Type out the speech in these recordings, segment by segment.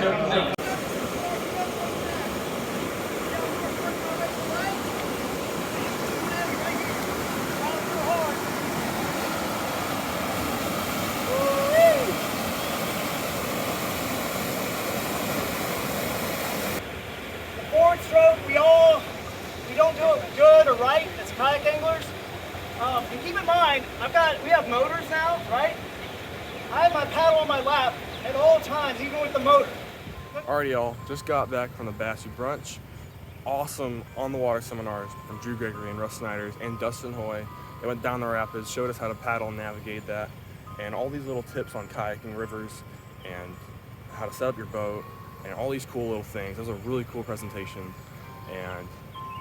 Forward stroke, we don't do it good or right as kayak anglers. And keep in mind, we have motors now, right? I have my paddle on my lap at all times, even with the motor. Alrighty, y'all, just got back from the Bass Brunch. Awesome on the water seminars from Drew Gregory and Russ Snyders and Dustin Hoy. They went down the rapids, showed us how to paddle and navigate that, and all these little tips on kayaking rivers and how to set up your boat and all these cool little things. It was a really cool presentation and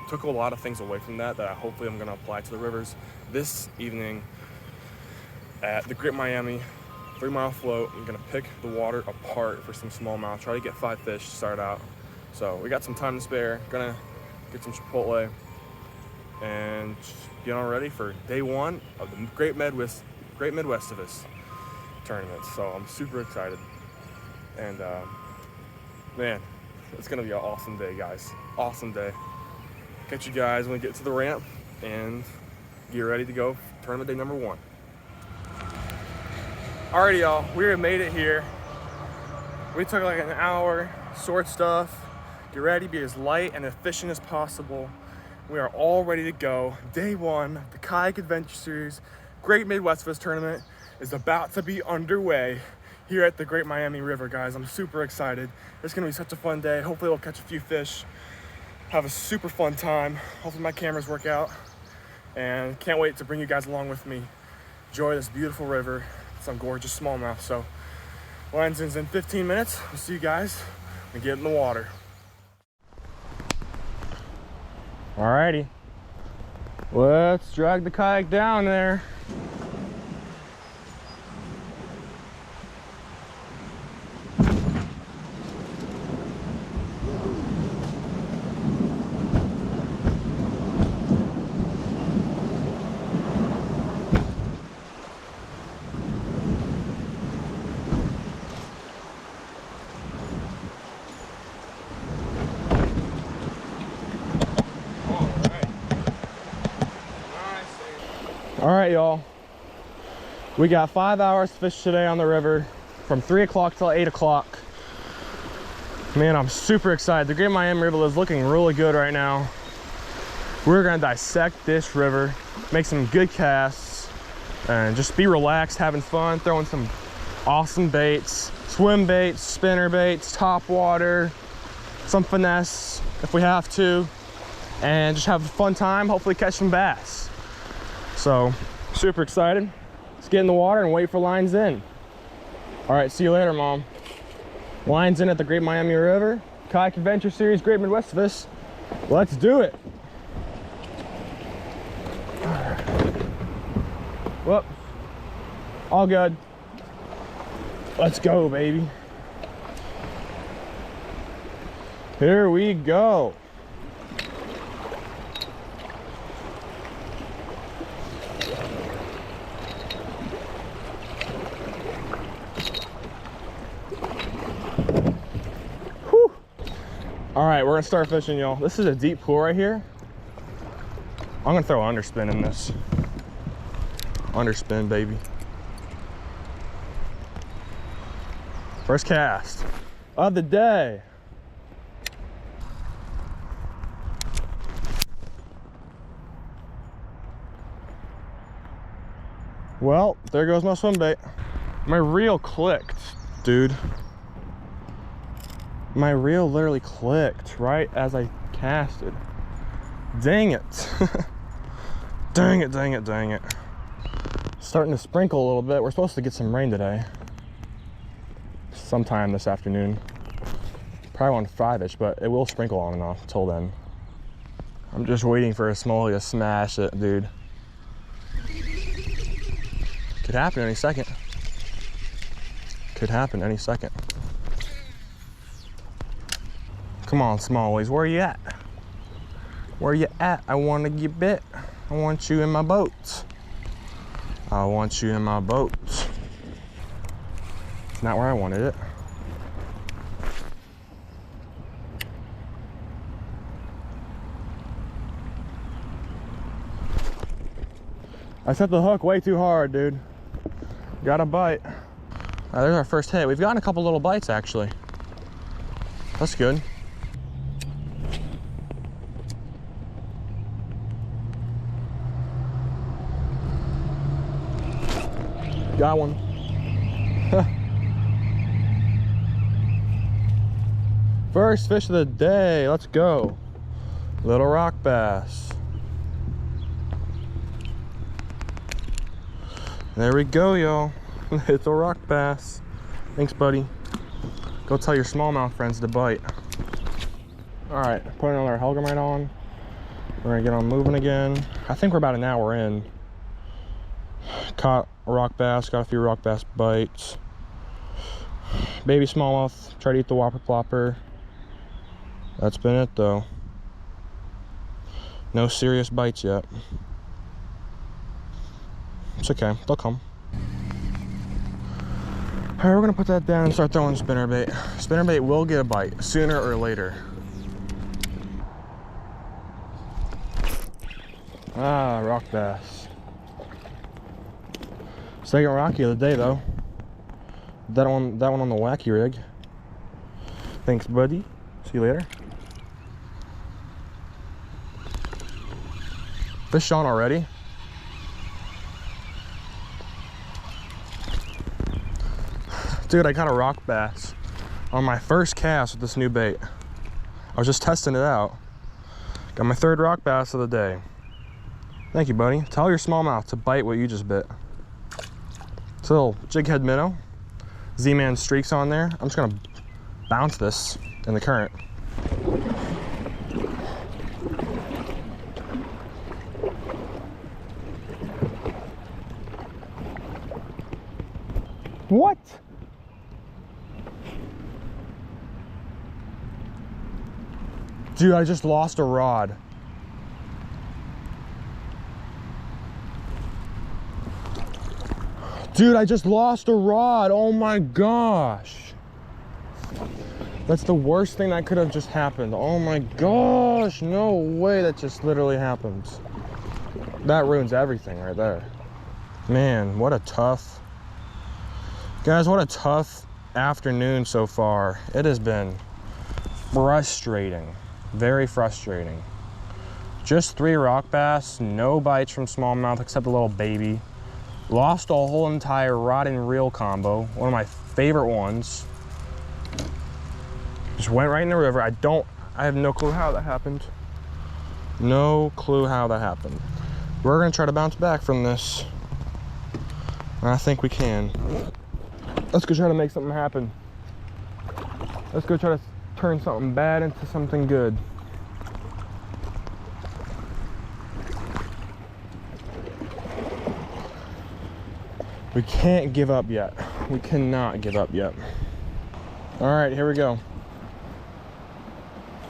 took a lot of things away from that hopefully I'm going to apply to the rivers. This evening at the Great Miami 3-mile float, I'm going to pick the water apart for some smallmouth, try to get 5 fish to start out. So we got some time to spare, gonna get some Chipotle and get on ready for day 1 of the Great Midwestivus tournament. So I'm super excited. And man, it's gonna be an awesome day, guys. Awesome day. Catch you guys when we get to the ramp and get ready to go tournament day number 1. Alrighty, y'all, we made it here. We took like an hour, sort stuff, get ready, be as light and efficient as possible. We are all ready to go. Day 1, the Kayak Adventure Series Great Midwestivus Tournament is about to be underway here at the Great Miami River, guys. I'm super excited. It's gonna be such a fun day. Hopefully we'll catch a few fish, have a super fun time. Hopefully my cameras work out, and can't wait to bring you guys along with me. Enjoy this beautiful river, some gorgeous smallmouth. So lines in 15 minutes. We'll see you guys when we get in the water. Alrighty, let's drag the kayak down there. All right, y'all, we got 5 hours to fish today on the river from 3 o'clock till 8 o'clock. Man, I'm super excited. The Great Miami River is looking really good right now. We're gonna dissect this river, make some good casts, and just be relaxed, having fun, throwing some awesome baits, swim baits, spinner baits, top water, some finesse if we have to, and just have a fun time, hopefully catch some bass. So, super excited. Let's get in the water and wait for lines in. All right, see you later, Mom. Lines in at the Great Miami River, Kayak Adventure Series Great Midwestivus. Let's do it. Whoop. All good. Let's go, baby. Here we go. All right, we're gonna start fishing, y'all. This is a deep pool right here. I'm gonna throw an underspin in this. Underspin, baby. First cast of the day. Well, there goes my swim bait. My reel clicked, dude. My reel literally clicked right as I casted. Dang it. Dang it, dang it, dang it. Starting to sprinkle a little bit. We're supposed to get some rain today. Sometime this afternoon. Probably on 5-ish, but it will sprinkle on and off until then. I'm just waiting for a smallie to smash it, dude. Could happen any second. Could happen any second. Come on, smallies, where you at? Where you at? I want to get bit. I want you in my boat. I want you in my boat. It's not where I wanted it. I set the hook way too hard, dude. Got a bite. There's our first hit. We've gotten a couple little bites, actually. That's good. Got one. First fish of the day. Let's go. Little rock bass. There we go, y'all. It's a rock bass. Thanks, buddy. Go tell your smallmouth friends to bite. All right, put another Helgamite on. We're gonna get on moving again. I think we're about an hour in. Caught a rock bass, got a few rock bass bites. Baby smallmouth, tried to eat the whopper plopper. That's been it though. No serious bites yet. It's okay, they'll come. All right, we're gonna put that down and start throwing spinnerbait. Spinnerbait will get a bite sooner or later. Ah, rock bass. Second rocky of the day though. That one on the wacky rig. Thanks, buddy. See you later. Fish on already. Dude, I caught a rock bass on my first cast with this new bait. I was just testing it out. Got my third rock bass of the day. Thank you, buddy. Tell your smallmouth to bite what you just bit. It's a little jighead minnow. Z-Man streaks on there. I'm just gonna bounce this in the current. What? Dude, I just lost a rod. Dude, I just lost a rod. Oh my gosh. That's the worst thing that could have just happened. Oh my gosh. No way that just literally happens. That ruins everything right there. Man, what a tough... Guys, what a tough afternoon so far. It has been frustrating. Very frustrating. Just 3 rock bass, no bites from smallmouth except a little baby. Lost a whole entire rod and reel combo, one of my favorite ones. Just went right in the river. I have no clue how that happened. No clue how that happened. We're gonna try to bounce back from this. I think we can. Let's go try to make something happen. Let's go try to turn something bad into something good. We can't give up yet. We cannot give up yet. All right, here we go.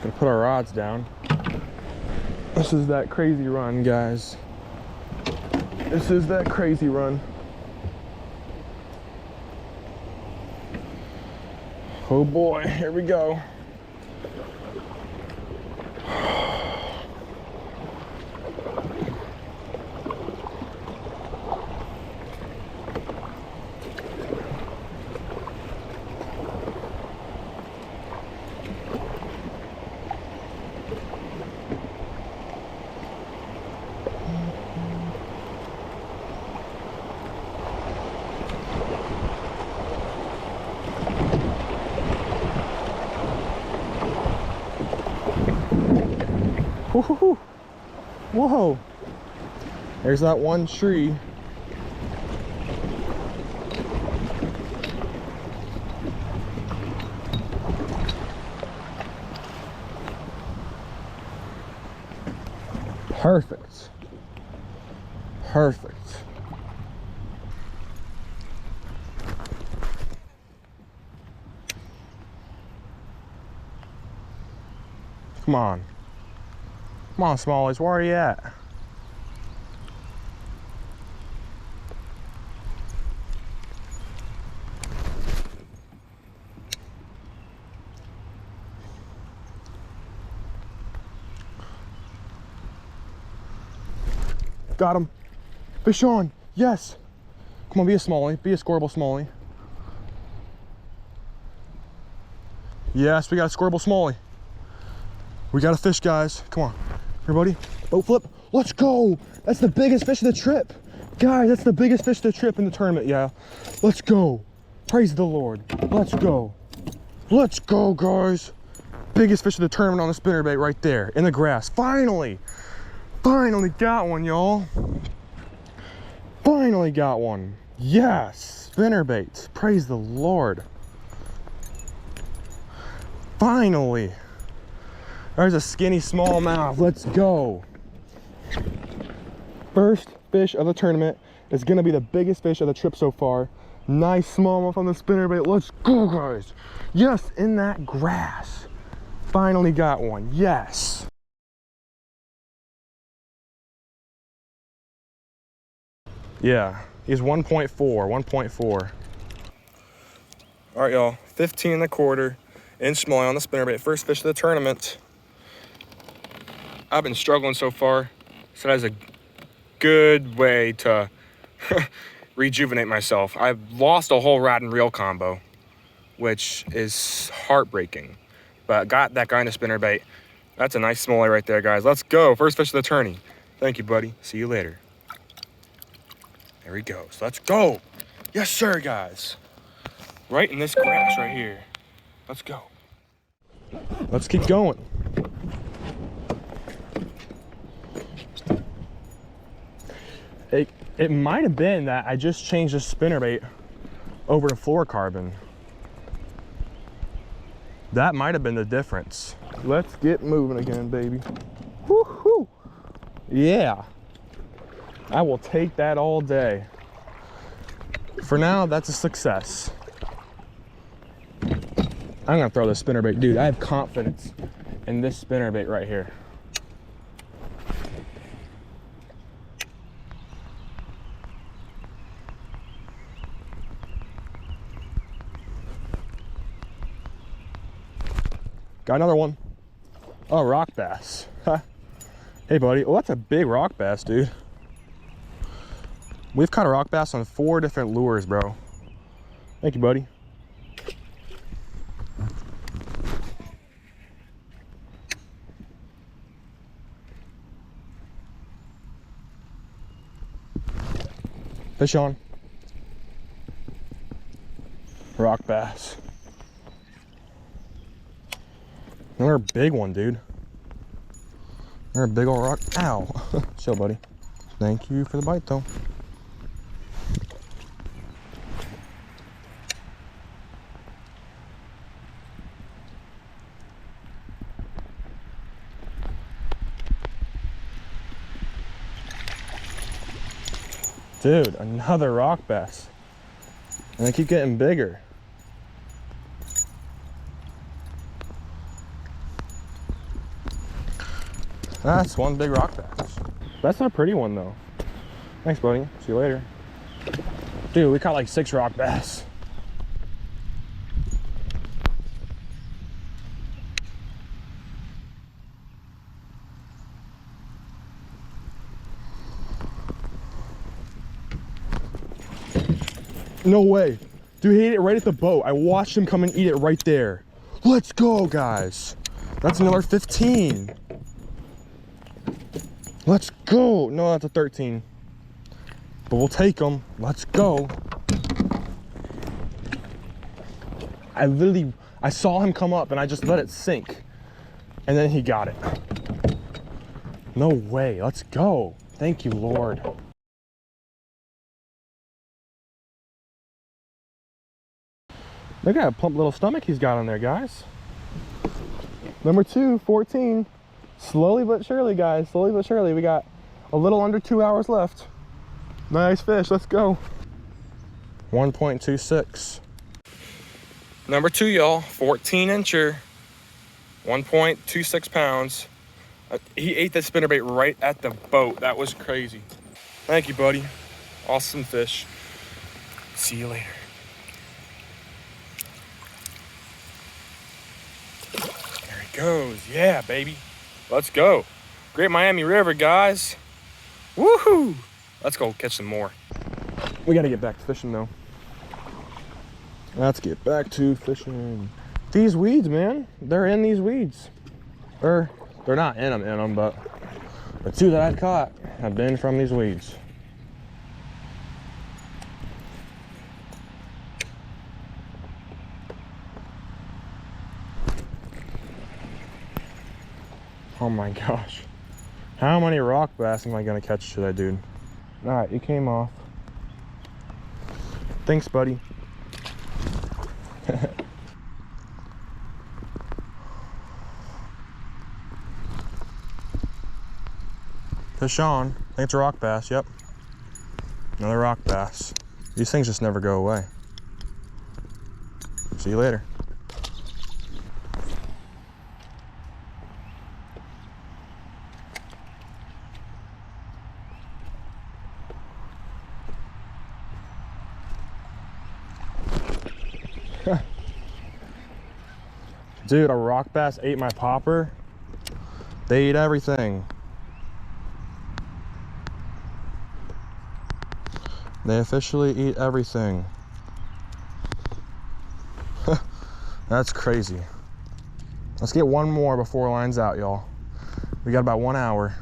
Gonna put our rods down. This is that crazy run, guys. This is that crazy run. Oh boy, here we go. Whoa, whoa, there's that one tree. Perfect. Perfect. Come on. Come on, Smallies, where are you at? Got him. Fish on. Yes. Come on, be a smallie. Be a scoreable smallie. Yes, we got a scoreable smallie. We got a fish, guys. Come on. Here, buddy. Boat flip. Let's go. That's the biggest fish of the trip. Guys, that's the biggest fish of the trip in the tournament, yeah. Let's go. Praise the Lord. Let's go. Let's go, guys. Biggest fish of the tournament on the spinnerbait right there in the grass. Finally. Finally got one, y'all. Finally got one. Yes. Spinnerbaits. Praise the Lord. Finally. There's a skinny smallmouth. Let's go. First fish of the tournament is gonna be the biggest fish of the trip so far. Nice smallmouth on the spinnerbait. Let's go, guys. Yes, in that grass. Finally got one. Yes. Yeah, he's 1.4, 1.4. All right, y'all, 15.25-inch smallie on the spinnerbait. First fish of the tournament. I've been struggling so far, so that's a good way to rejuvenate myself. I've lost a whole rod and reel combo, which is heartbreaking, but got that guy in a spinnerbait. That's a nice smallie right there, guys. Let's go. First fish of the tourney. Thank you, buddy. See you later. There he goes. Let's go. Yes, sir, guys. Right in this grass right here. Let's go. Let's keep going. It might have been that I just changed the spinnerbait over to fluorocarbon. That might have been the difference. Let's get moving again, baby. Woo-hoo. Yeah. I will take that all day. For now, that's a success. I'm gonna throw this spinnerbait. Dude, I have confidence in this spinnerbait right here. Got another one. Oh, rock bass. Hey, buddy. Oh, that's a big rock bass, dude. We've caught a rock bass on 4 different lures, bro. Thank you, buddy. Fish on. Rock bass. Another big one, dude. Another big old rock. Ow. Chill, buddy. Thank you for the bite, though. Dude, another rock bass. And they keep getting bigger. That's one big rock bass. That's a pretty one though. Thanks, buddy. See you later. Dude, we caught like 6 rock bass. No way. Dude, he ate it right at the boat. I watched him come and eat it right there. Let's go, guys. That's another 15. Let's go. No, that's a 13. But we'll take them. Let's go. I saw him come up and I just let it sink. And then he got it. No way. Let's go. Thank you, Lord. Look at that plump little stomach he's got on there, guys. Number 2, 14. Slowly but surely, guys. Slowly but surely. We got a little under 2 hours left. Nice fish. Let's go. 1.26. Number 2, y'all. 14-incher. 1.26 pounds. He ate that spinnerbait right at the boat. That was crazy. Thank you, buddy. Awesome fish. See you later. There he goes. Yeah, baby. Let's go. Great Miami River, guys. Woohoo! Let's go catch some more. We gotta get back to fishing though. Let's get back to fishing. These weeds, man, they're in these weeds. Or they're not in them, but the two that I've caught have been from these weeds. Oh my gosh. How many rock bass am I gonna catch today, dude? All right, you came off. Thanks, buddy. Fish on. I think it's a rock bass, yep. Another rock bass. These things just never go away. See you later. Dude, a rock bass ate my popper. They eat everything. They officially eat everything. That's crazy. Let's get one more before it lines out, y'all. We got about 1 hour.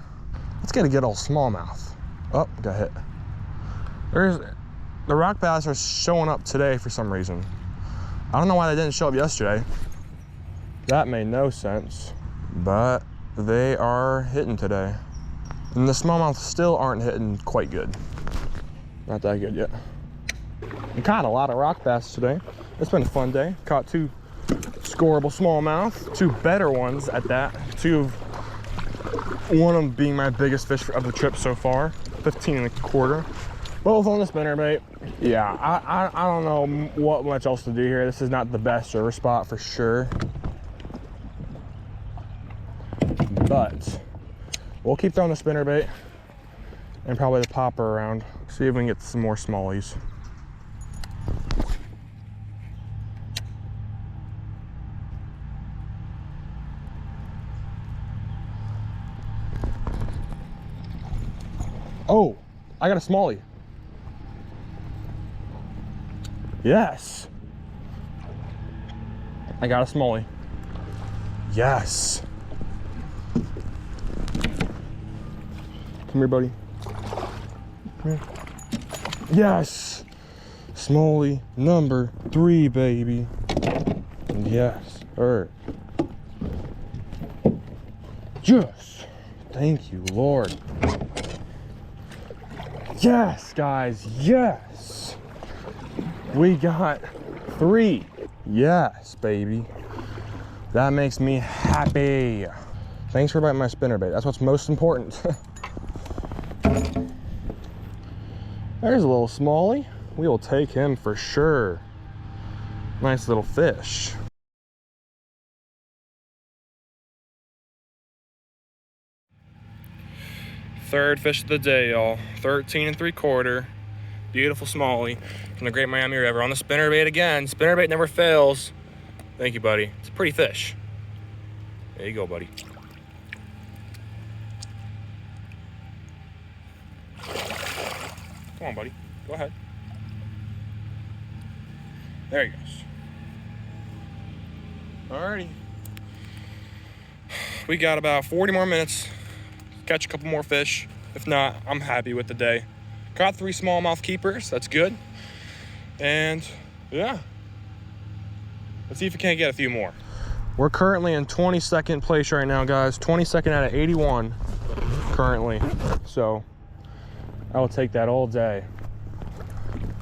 Let's get a good old smallmouth. Oh, got hit. The rock bass are showing up today for some reason. I don't know why they didn't show up yesterday. That made no sense, but they are hitting today. And the smallmouth still aren't hitting quite good. Not that good yet. We caught a lot of rock bass today. It's been a fun day. Caught 2 scoreable smallmouth, 2 better ones at that. One of them being my biggest fish of the trip so far, 15.25. Both on the spinnerbait. Yeah, I don't know what much else to do here. This is not the best server spot for sure. But we'll keep throwing the spinnerbait and probably the popper around. See if we can get some more smallies. Oh, I got a smallie. Yes. I got a smallie. Yes. Come here, buddy. Come here. Yes. Smallie number 3, baby. Yes. Yes. Thank you, Lord. Yes, guys. Yes. We got 3. Yes, baby. That makes me happy. Thanks for biting my spinnerbait. That's what's most important. There's a little smallie. We will take him for sure. Nice little fish. Third fish of the day, y'all. 13.75. Beautiful smallie from the Great Miami River on the spinnerbait again. Spinnerbait never fails. Thank you, buddy. It's a pretty fish. There you go, buddy. Come on, buddy. Go ahead. There he goes. Alrighty. We got about 40 more minutes. Catch a couple more fish. If not, I'm happy with the day. Caught 3 smallmouth keepers. That's good. And yeah. Let's see if we can't get a few more. We're currently in 22nd place right now, guys. 22nd out of 81 currently. So I will take that all day.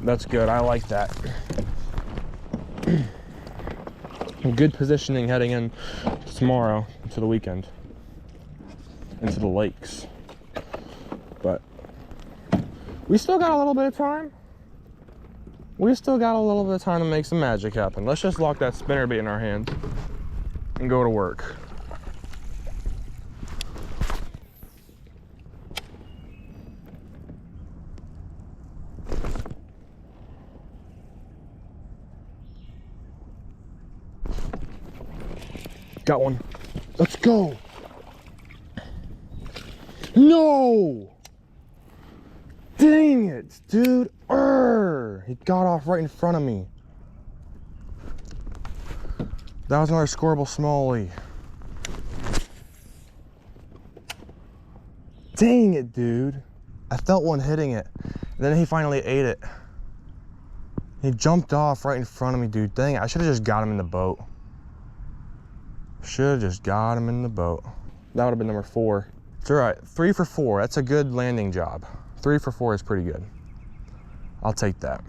That's good. I like that. Good positioning heading in tomorrow to the weekend, into the lakes. But we still got a little bit of time. We still got a little bit of time to make some magic happen. Let's just lock that spinnerbait in our hand and go to work. Got one. Let's go. No! Dang it, dude. He got off right in front of me. That was another scoreable smallie. Dang it, dude. I felt one hitting it. And then he finally ate it. He jumped off right in front of me, dude. Dang it, I should have just got him in the boat. Should have just got him in the boat. That would have been number 4. It's all right, 3 for 4. That's a good landing job. 3 for 4 is pretty good. I'll take that.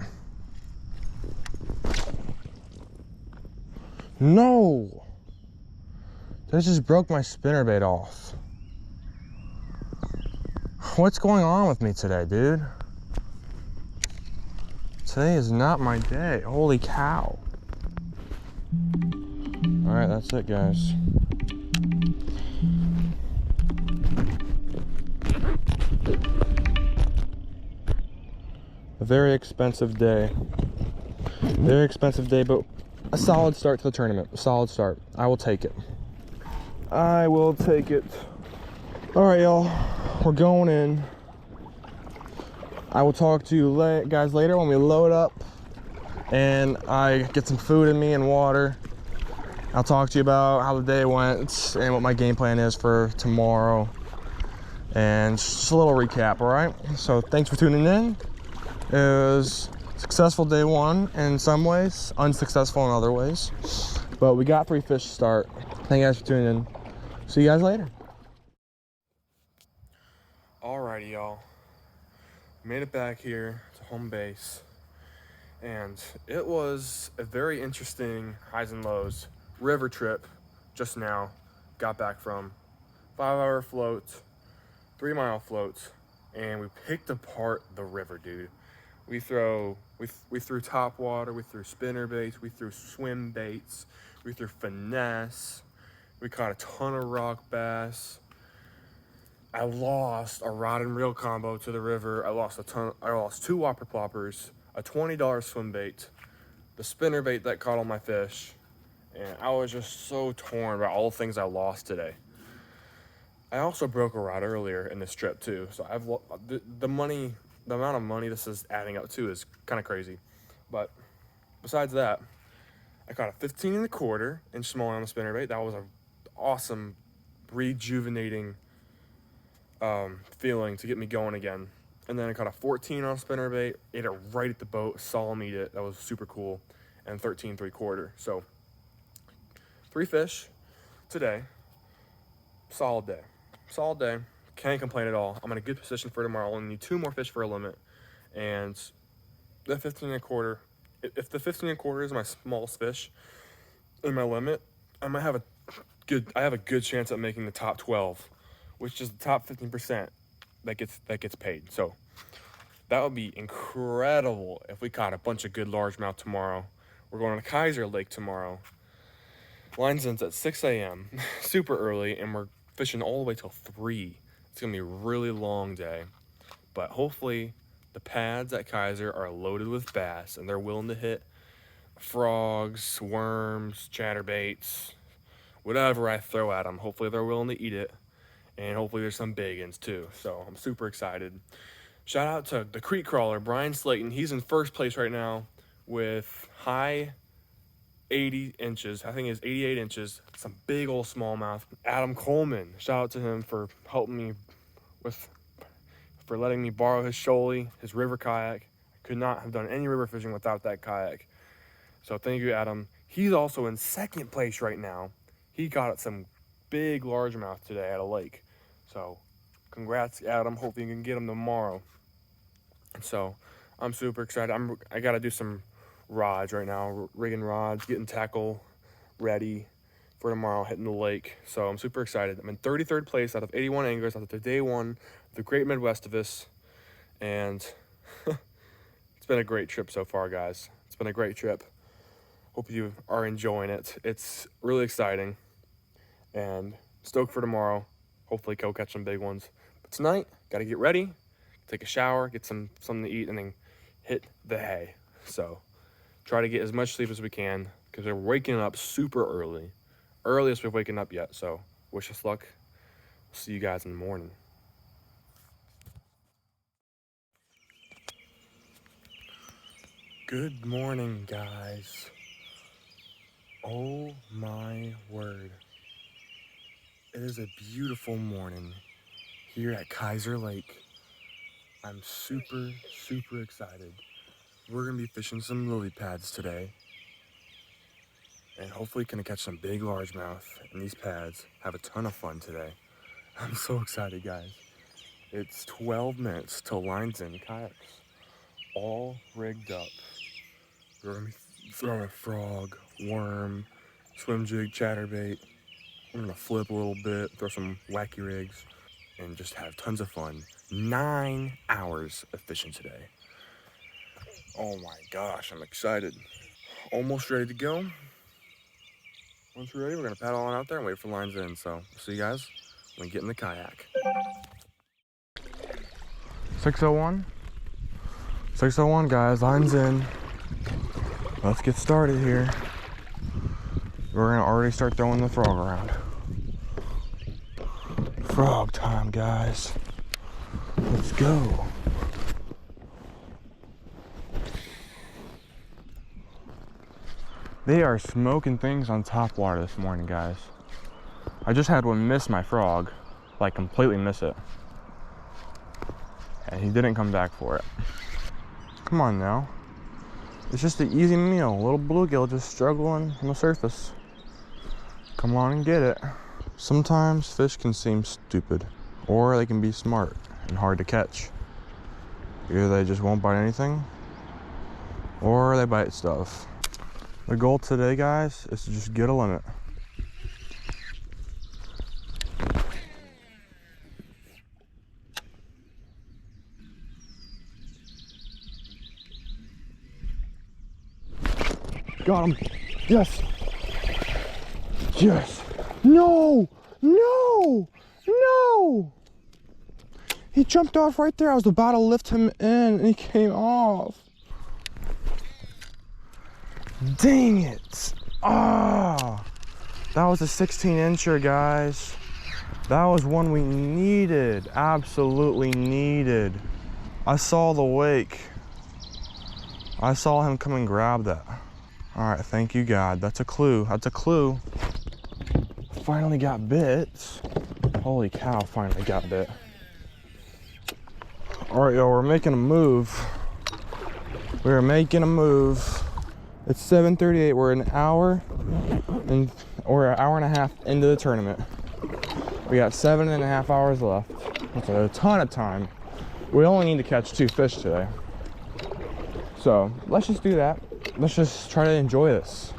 No! That just broke my spinnerbait off. What's going on with me today, dude? Today is not my day. Holy cow. All right, that's it, guys. A very expensive day. Very expensive day, but a solid start to the tournament. A solid start. I will take it. I will take it. All right, y'all. We're going in. I will talk to you guys later when we load up and I get some food in me and water. I'll talk to you about how the day went and what my game plan is for tomorrow. And just a little recap, all right? So thanks for tuning in. It was a successful day 1 in some ways, unsuccessful in other ways. But we got 3 fish to start. Thank you guys for tuning in. See you guys later. Alrighty, y'all. Made it back here to home base. And it was a very interesting highs and lows river trip just now. Got back from 5-hour float, 3-mile float, and we picked apart the river, dude. We threw top water, we threw spinner baits, we threw swim baits, we threw finesse, we caught a ton of rock bass. I lost a rod and reel combo to the river. I lost 2 whopper ploppers, a $20 swim bait, the spinner bait that caught all my fish, and I was just so torn about all the things I lost today. I also broke a rod earlier in this trip too, so I've the amount of money this is adding up to is kind of crazy. But besides that, I caught a 15 1/4 inch small on the spinnerbait. That was an awesome, rejuvenating feeling to get me going again. And then I caught a 14 on spinnerbait, ate it right at the boat, saw him eat it. That was super cool. And 13 3/4. So 3 fish today. Solid day. Solid day. Can't complain at all. I'm in a good position for tomorrow. I only need 2 more fish for a limit. And the 15 1/4, if the 15 1/4 is my smallest fish in my limit, I have a good chance at making the top 12, which is the top 15% that gets paid. So that would be incredible if we caught a bunch of good largemouth tomorrow. We're going to Kaiser Lake tomorrow. Lines ends at 6 a.m. super early, and we're fishing all the way till 3. It's gonna be a really long day, but hopefully the pads at Kaiser are loaded with bass and they're willing to hit frogs, worms, chatterbaits, whatever I throw at them. Hopefully they're willing to eat it, and hopefully there's some big ones too. So I'm super excited. Shout out to the creek crawler, Brian Slayton. He's in first place right now with high 80 inches. I think it's 88 inches. Some big old smallmouth. Adam Coleman, shout out to him for helping me for letting me borrow his shoalie, his river kayak. I could not have done any river fishing without that kayak. So thank you, Adam. He's also in second place right now. He got some big largemouth today at a lake. So congrats, Adam. Hopefully you can get him tomorrow. So I'm super excited. I got to do some rods right now, rigging rods, getting tackle ready for tomorrow, hitting the lake. So I'm super excited. I'm in 33rd place out of 81 anglers after day 1 of the Great Midwestivus, and it's been a great trip so far, guys. It's been a great trip. Hope you are enjoying it. It's really exciting, and stoked for tomorrow. Hopefully go catch some big ones. But tonight, got to get ready, take a shower, get something to eat, and then hit the hay. So try to get as much sleep as we can, because we're waking up super early. Earliest we've waken up yet, so wish us luck. See you guys in the morning. Good morning, guys. Oh my word. It is a beautiful morning here at Kaiser Lake. I'm super excited. We're gonna be fishing some lily pads today. And hopefully gonna catch some big largemouth in these pads. Have a ton of fun today. I'm so excited, guys. It's 12 minutes till lines in kayaks. All rigged up. We're gonna be throwing frog, worm, swim jig, chatterbait. We're gonna flip a little bit, throw some wacky rigs, and just have tons of fun. 9 hours of fishing today. Oh my gosh, I'm excited. Almost ready to go. Once we're ready, we're gonna paddle on out there and wait for lines in. So, see you guys when we get in the kayak. 6:01. 6:01, guys, lines in. Let's get started here. We're gonna already start throwing the frog around. Frog time, guys. Let's go. They are smoking things on top water this morning, guys. I just had one miss my frog, like completely miss it. And he didn't come back for it. Come on now. It's just an easy meal. A little bluegill just struggling on the surface. Come on and get it. Sometimes fish can seem stupid, or they can be smart and hard to catch. Either they just won't bite anything, or they bite stuff. The goal today, guys, is to just get a limit. Got him. Yes. Yes. No. No. No. He jumped off right there. I was about to lift him in and he came off. Dang it. Ah. That was a 16-incher, guys. That was one we needed. Absolutely needed. I saw the wake. I saw him come and grab that. All right, thank you, God. That's a clue. That's a clue. Finally got bit. Holy cow, finally got bit. All right, y'all, we're making a move. We're making a move. It's 7:38. We're an hour and a half into the tournament. We got 7.5 hours left. That's a ton of time. We only need to catch 2 fish today. So let's just do that. Let's just try to enjoy this.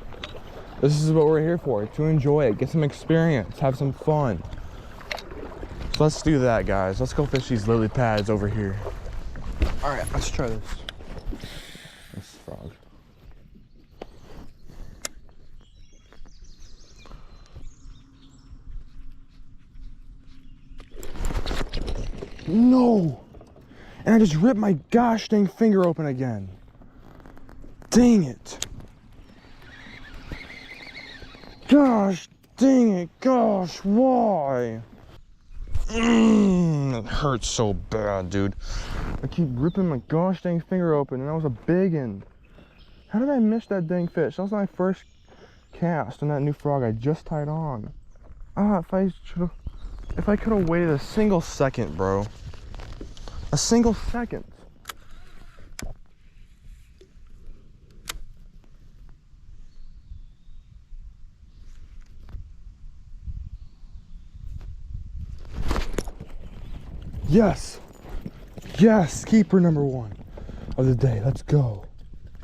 This is what we're here for, to enjoy it, get some experience, have some fun. So let's do that, guys. Let's go fish these lily pads over here. All right, let's try this. This frog. No! And I just ripped my gosh dang finger open again. Dang it. Gosh dang it. Gosh, why? It hurts so bad, dude. I keep ripping my gosh dang finger open, and that was a big one. How did I miss that dang fish? That was my first cast on that new frog I just tied on. Ah, if I could have waited a single second, bro. A single second. Yes. Yes, keeper number 1 of the day. Let's go.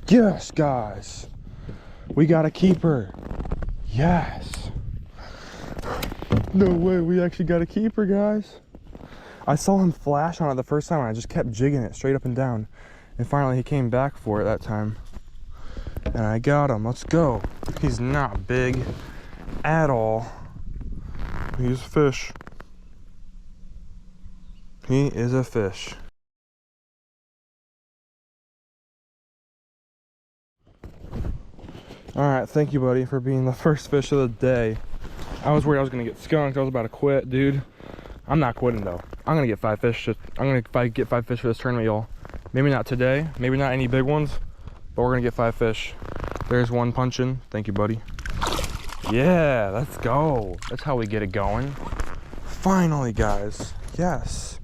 Yes, guys. We got a keeper. Yes. No way, we actually got a keeper, guys. I saw him flash on it the first time and I just kept jigging it straight up and down. And finally he came back for it that time. And I got him. Let's go. He's not big at all. He's a fish. He is a fish. Alright, thank you, buddy, for being the first fish of the day. I was worried I was gonna get skunked. I was about to quit, dude. I'm not quitting though. I'm gonna get 5 fish. I'm gonna get 5 fish for this tournament, y'all. Maybe not today, maybe not any big ones, but we're gonna get 5 fish. There's one punching. Thank you, buddy. Yeah, let's go. That's how we get it going. Finally, guys. Yes.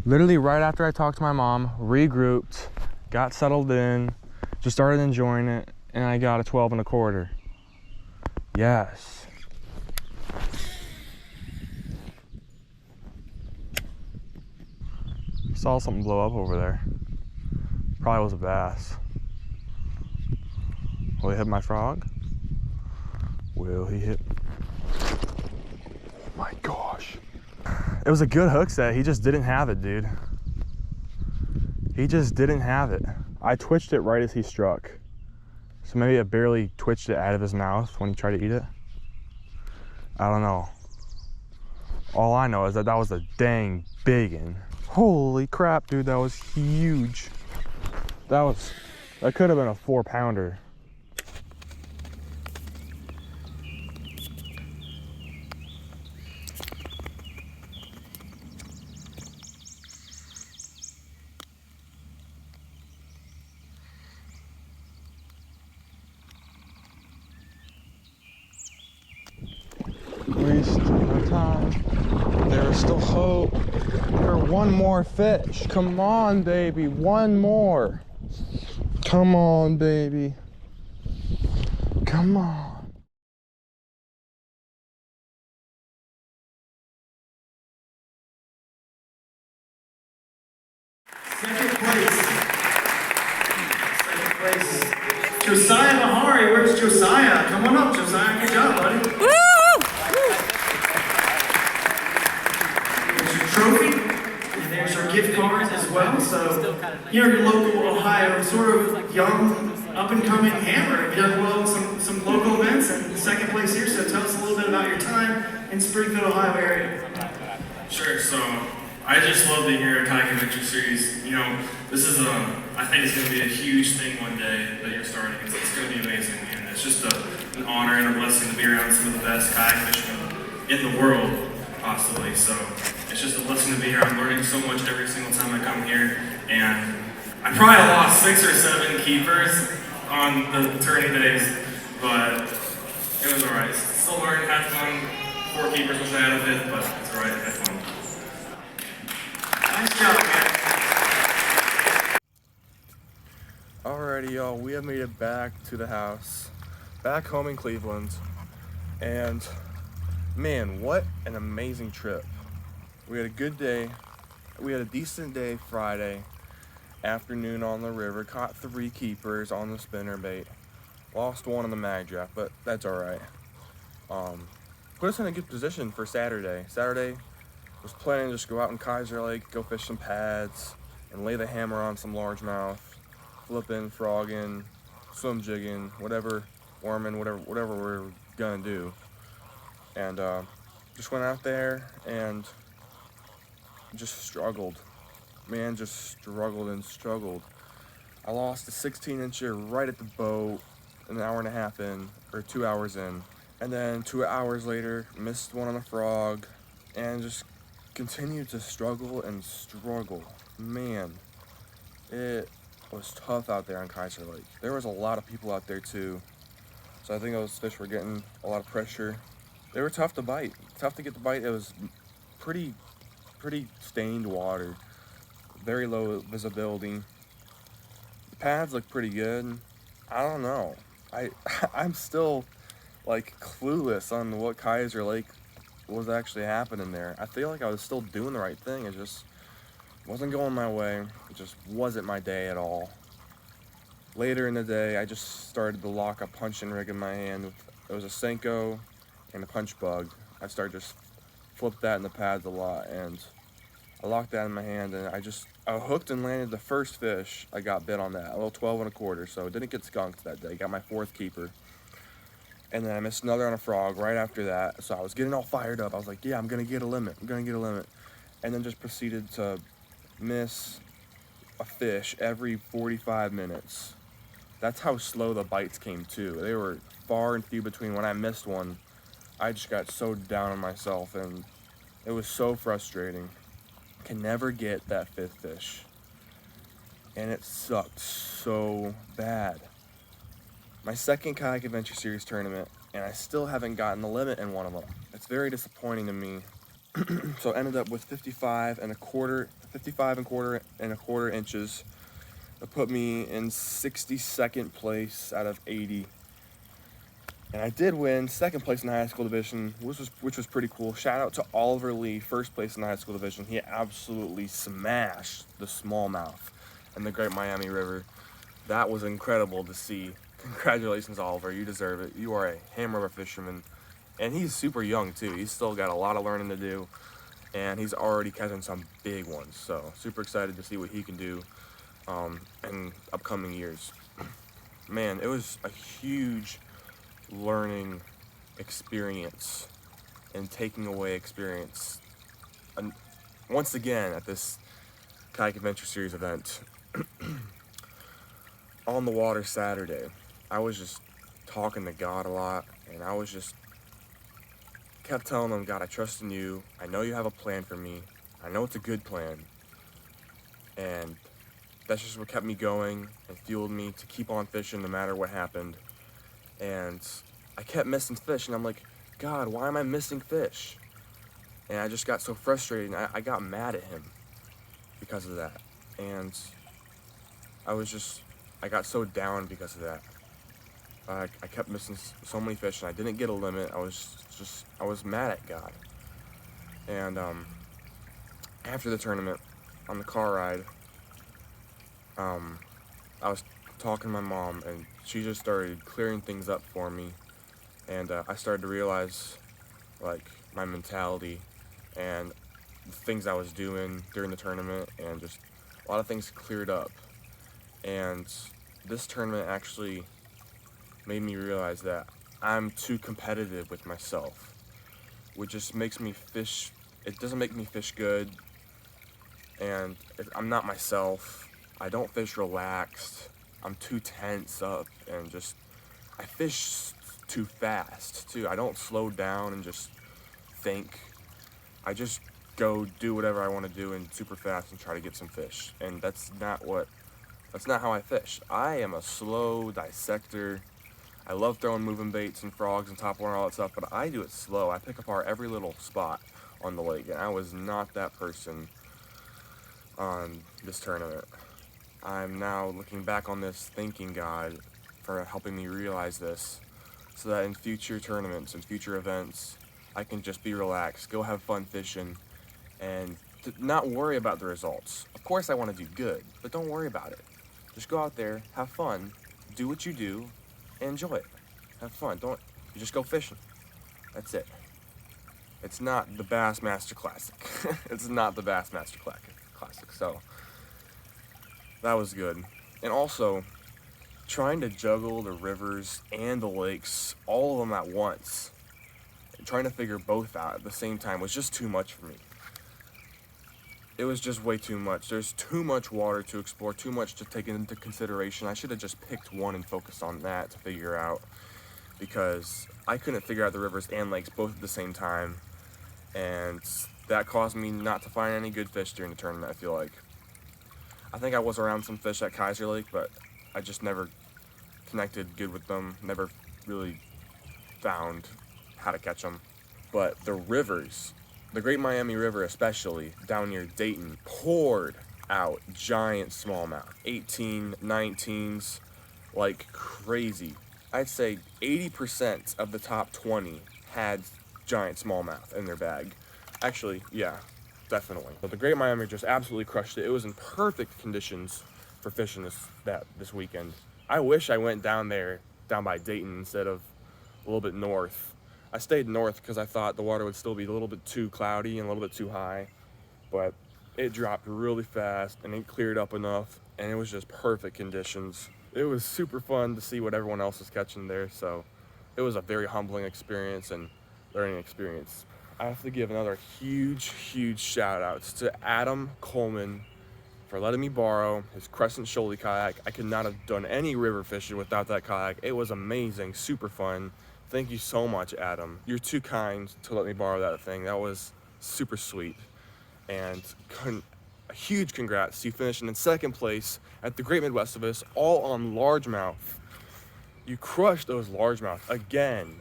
Literally right after I talked to my mom, regrouped, got settled in, just started enjoying it, and I got a 12 1/4. Yes. Saw something blow up over there. Probably was a bass. Will he hit my frog? Will he hit? My gosh. It was a good hook set. He just didn't have it, dude. He just didn't have it. I twitched it right as he struck. So maybe it barely twitched it out of his mouth when he tried to eat it. I don't know. All I know is that was a dang big one. Holy crap, dude, that was huge. That could have been a 4-pounder. We still have time. There is still hope for one more fish. Come on, baby, one more. Come on, baby. Come on. Second place. Second place. Josiah Bahari. Where's Josiah? Come on up, Josiah. Good job, buddy. Woo! There's your trophy. And there's your gift cards as well. So here in local Ohio, sort of young, up-and-coming hammer. You done well in some local events and second place here. So tell us a little bit about your time in Springfield, Ohio area. Sure, so I just love to hear a kayak adventure series. You know, this is I think it's going to be a huge thing one day that you're starting. It's going to be amazing, and it's just an honor and a blessing to be around some of the best kayak fishermen in the world, possibly. So it's just a blessing to be here. I'm learning so much every single time I come here, and I probably lost 6 or 7 keepers on the tourney days, but it was all right. Still learning, had fun. 4 keepers was out of it, but it's all right. Had fun. Nice job, man. Alrighty, y'all, we have made it back to the house, back home in Cleveland, and man, what an amazing trip. We had a good day. We had a decent day Friday afternoon on the river, caught 3 keepers on the spinnerbait, lost 1 on the mag draft, but that's alright. Put us in a good position for Saturday. Saturday was planning to just go out in Kaiser Lake, go fish some pads, and lay the hammer on some largemouth, flipping, frogging, swim jigging, whatever, worming, whatever we're gonna do. And just went out there and just struggled. Man, just struggled and struggled. I lost a 16-incher right at the boat an hour and a half in, or 2 hours in. And then 2 hours later, missed 1 on a frog, and just continued to struggle and struggle. Man, it was tough out there on Kaiser Lake. There was a lot of people out there too, so I think those fish were getting a lot of pressure. They were tough to bite, tough to get the bite. It was pretty stained water, very low visibility. The pads look pretty good. I don't know. I'm still like clueless on what Kaiser Lake was actually happening there. I feel like I was still doing the right thing. It just wasn't going my way. It just wasn't my day at all. Later in the day, I just started to lock a punching rig in my hand. It was a Senko and a punch bug. I started just flip that in the pads a lot, and I locked that in my hand, and I hooked and landed the first fish. I got bit on that, a little 12 1/4, so it didn't get skunked that day. Got my 4th keeper. And then I missed another on a frog right after that. So I was getting all fired up. I was like, yeah, I'm gonna get a limit. And then just proceeded to miss a fish every 45 minutes. That's how slow the bites came too. They were far and few between. When I missed one, I just got so down on myself, and it was so frustrating. Can never get that 5th fish. And it sucked so bad. my second Kayak Adventure Series tournament, and I still haven't gotten the limit in one of them. It's very disappointing to me. So I ended up with 55 and a quarter inches. That put me in 62nd place out of 80. And I did win second place in the high school division, which was pretty cool. Shout out to Oliver Lee, first place in the high school division. He absolutely smashed the smallmouth in the Great Miami River. That was incredible to see. Congratulations, Oliver. You deserve it. You are a hammer of a fisherman. And he's super young, too. He's still got a lot of learning to do. And he's already catching some big ones. So super excited to see what he can do in upcoming years. Man, it was a huge learning experience and taking away experience. And once again, at this Kayak Adventure Series event, on the water Saturday, I was just talking to God a lot, and I was just kept telling him, God, I trust in you. I know you have a plan for me. I know it's a good plan. And that's just what kept me going and fueled me to keep on fishing no matter what happened. And I kept missing fish, and I'm like, God, why am I missing fish? And I just got so frustrated, and I got mad at him because of that. And I got so down because of that. I kept missing so many fish, and I didn't get a limit. I was mad at God. And after the tournament, on the car ride, I was talking to my mom, and she just started clearing things up for me. And I started to realize, like, my mentality and the things I was doing during the tournament, and just a lot of things cleared up. And this tournament actually made me realize that I'm too competitive with myself, which just makes me fish. It doesn't make me fish good, and I'm not myself. I don't fish relaxed. I'm too tense up, and I fish too fast too. I don't slow down and just think. I just go do whatever I want to do and super fast and try to get some fish. And that's not how I fish. I am a slow dissector. I love throwing moving baits and frogs and top water and all that stuff, but I do it slow. I pick apart every little spot on the lake, and I was not that person on this tournament. I'm now looking back on this, thanking God for helping me realize this, so that in future tournaments and future events, I can just be relaxed, go have fun fishing, and not worry about the results. Of course I want to do good, but don't worry about it. Just go out there, have fun, do what you do, and enjoy it. Have fun. You just go fishing. That's it. It's not the Bassmaster Classic. It's not the Bassmaster Classic. So that was good. And also, trying to juggle the rivers and the lakes, all of them at once, trying to figure both out at the same time was just too much for me. It was just way too much. There's too much water to explore, too much to take into consideration. I should have just picked one and focused on that to figure out, because I couldn't figure out the rivers and lakes both at the same time, and that caused me not to find any good fish during the tournament, I feel like. I think I was around some fish at Kaiser Lake, but I just never connected good with them, never really found how to catch them. But the rivers, the Great Miami River especially, down near Dayton, poured out giant smallmouth, 18, 19s, like crazy. I'd say 80% of the top 20 had giant smallmouth in their bag. Actually, yeah, definitely. But the Great Miami just absolutely crushed it. It was in perfect conditions for fishing this weekend. I wish I went down by Dayton instead of a little bit north. I stayed north because I thought the water would still be a little bit too cloudy and a little bit too high, but it dropped really fast and it cleared up enough, and it was just perfect conditions. It was super fun to see what everyone else was catching there, so it was a very humbling experience and learning experience. I have to give another huge shout outs to Adam Coleman for letting me borrow his Crescent Shoaly kayak. I could not have done any river fishing without that kayak. It was amazing, super fun. Thank you so much, Adam. You're too kind to let me borrow that thing. That was super sweet. And a huge congrats to you finishing in second place at the Great Midwestivus, all on largemouth. You crushed those largemouth again.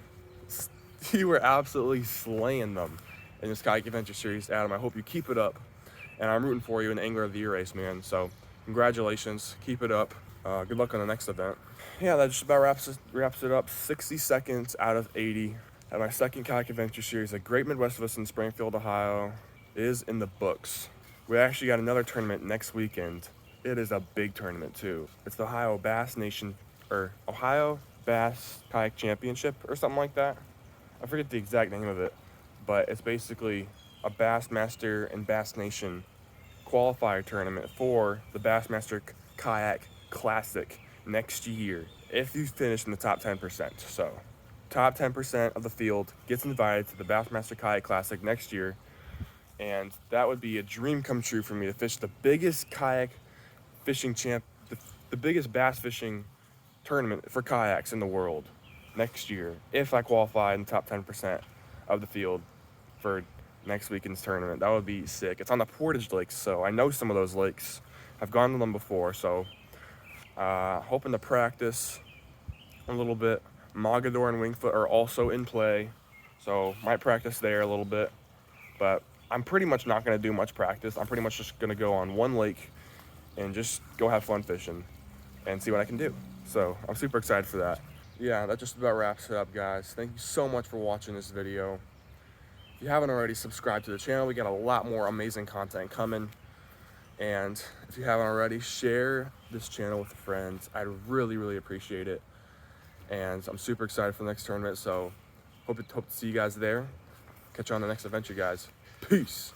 You were absolutely slaying them in this Kayak Adventure Series, Adam. I hope you keep it up, and I'm rooting for you in the Angler of the Year race, man. So congratulations, keep it up. Good luck on the next event. Yeah, that just about wraps it up. 60 seconds out of 80 at my second Kayak Adventure Series at Great Midwestivus in Springfield, Ohio is in the books. We actually got another tournament next weekend. It is a big tournament too. It's the Ohio Bass Kayak Championship or something like that. I forget the exact name of it, but it's basically a Bassmaster and Bass Nation qualifier tournament for the Bassmaster Kayak Classic next year if you finish in the top 10%. So top 10% of the field gets invited to the Bassmaster Kayak Classic next year, and that would be a dream come true for me to fish the biggest kayak fishing the biggest bass fishing tournament for kayaks in the world next year if I qualify in the top 10% of the field for next weekend's tournament. That would be sick. It's on the Portage Lakes, so I know some of those lakes. I've gone to them before, so hoping to practice a little bit. Mogador and Wingfoot are also in play, so might practice there a little bit, but I'm pretty much not going to do much practice. I'm pretty much just going to go on one lake and just go have fun fishing and see what I can do. So I'm super excited for that. Yeah, that just about wraps it up, guys. Thank you so much for watching this video. If you haven't already, subscribe to the channel. We got a lot more amazing content coming. And if you haven't already, share this channel with friends. I'd really, really appreciate it. And I'm super excited for the next tournament, so hope to see you guys there. Catch you on the next adventure, guys. Peace.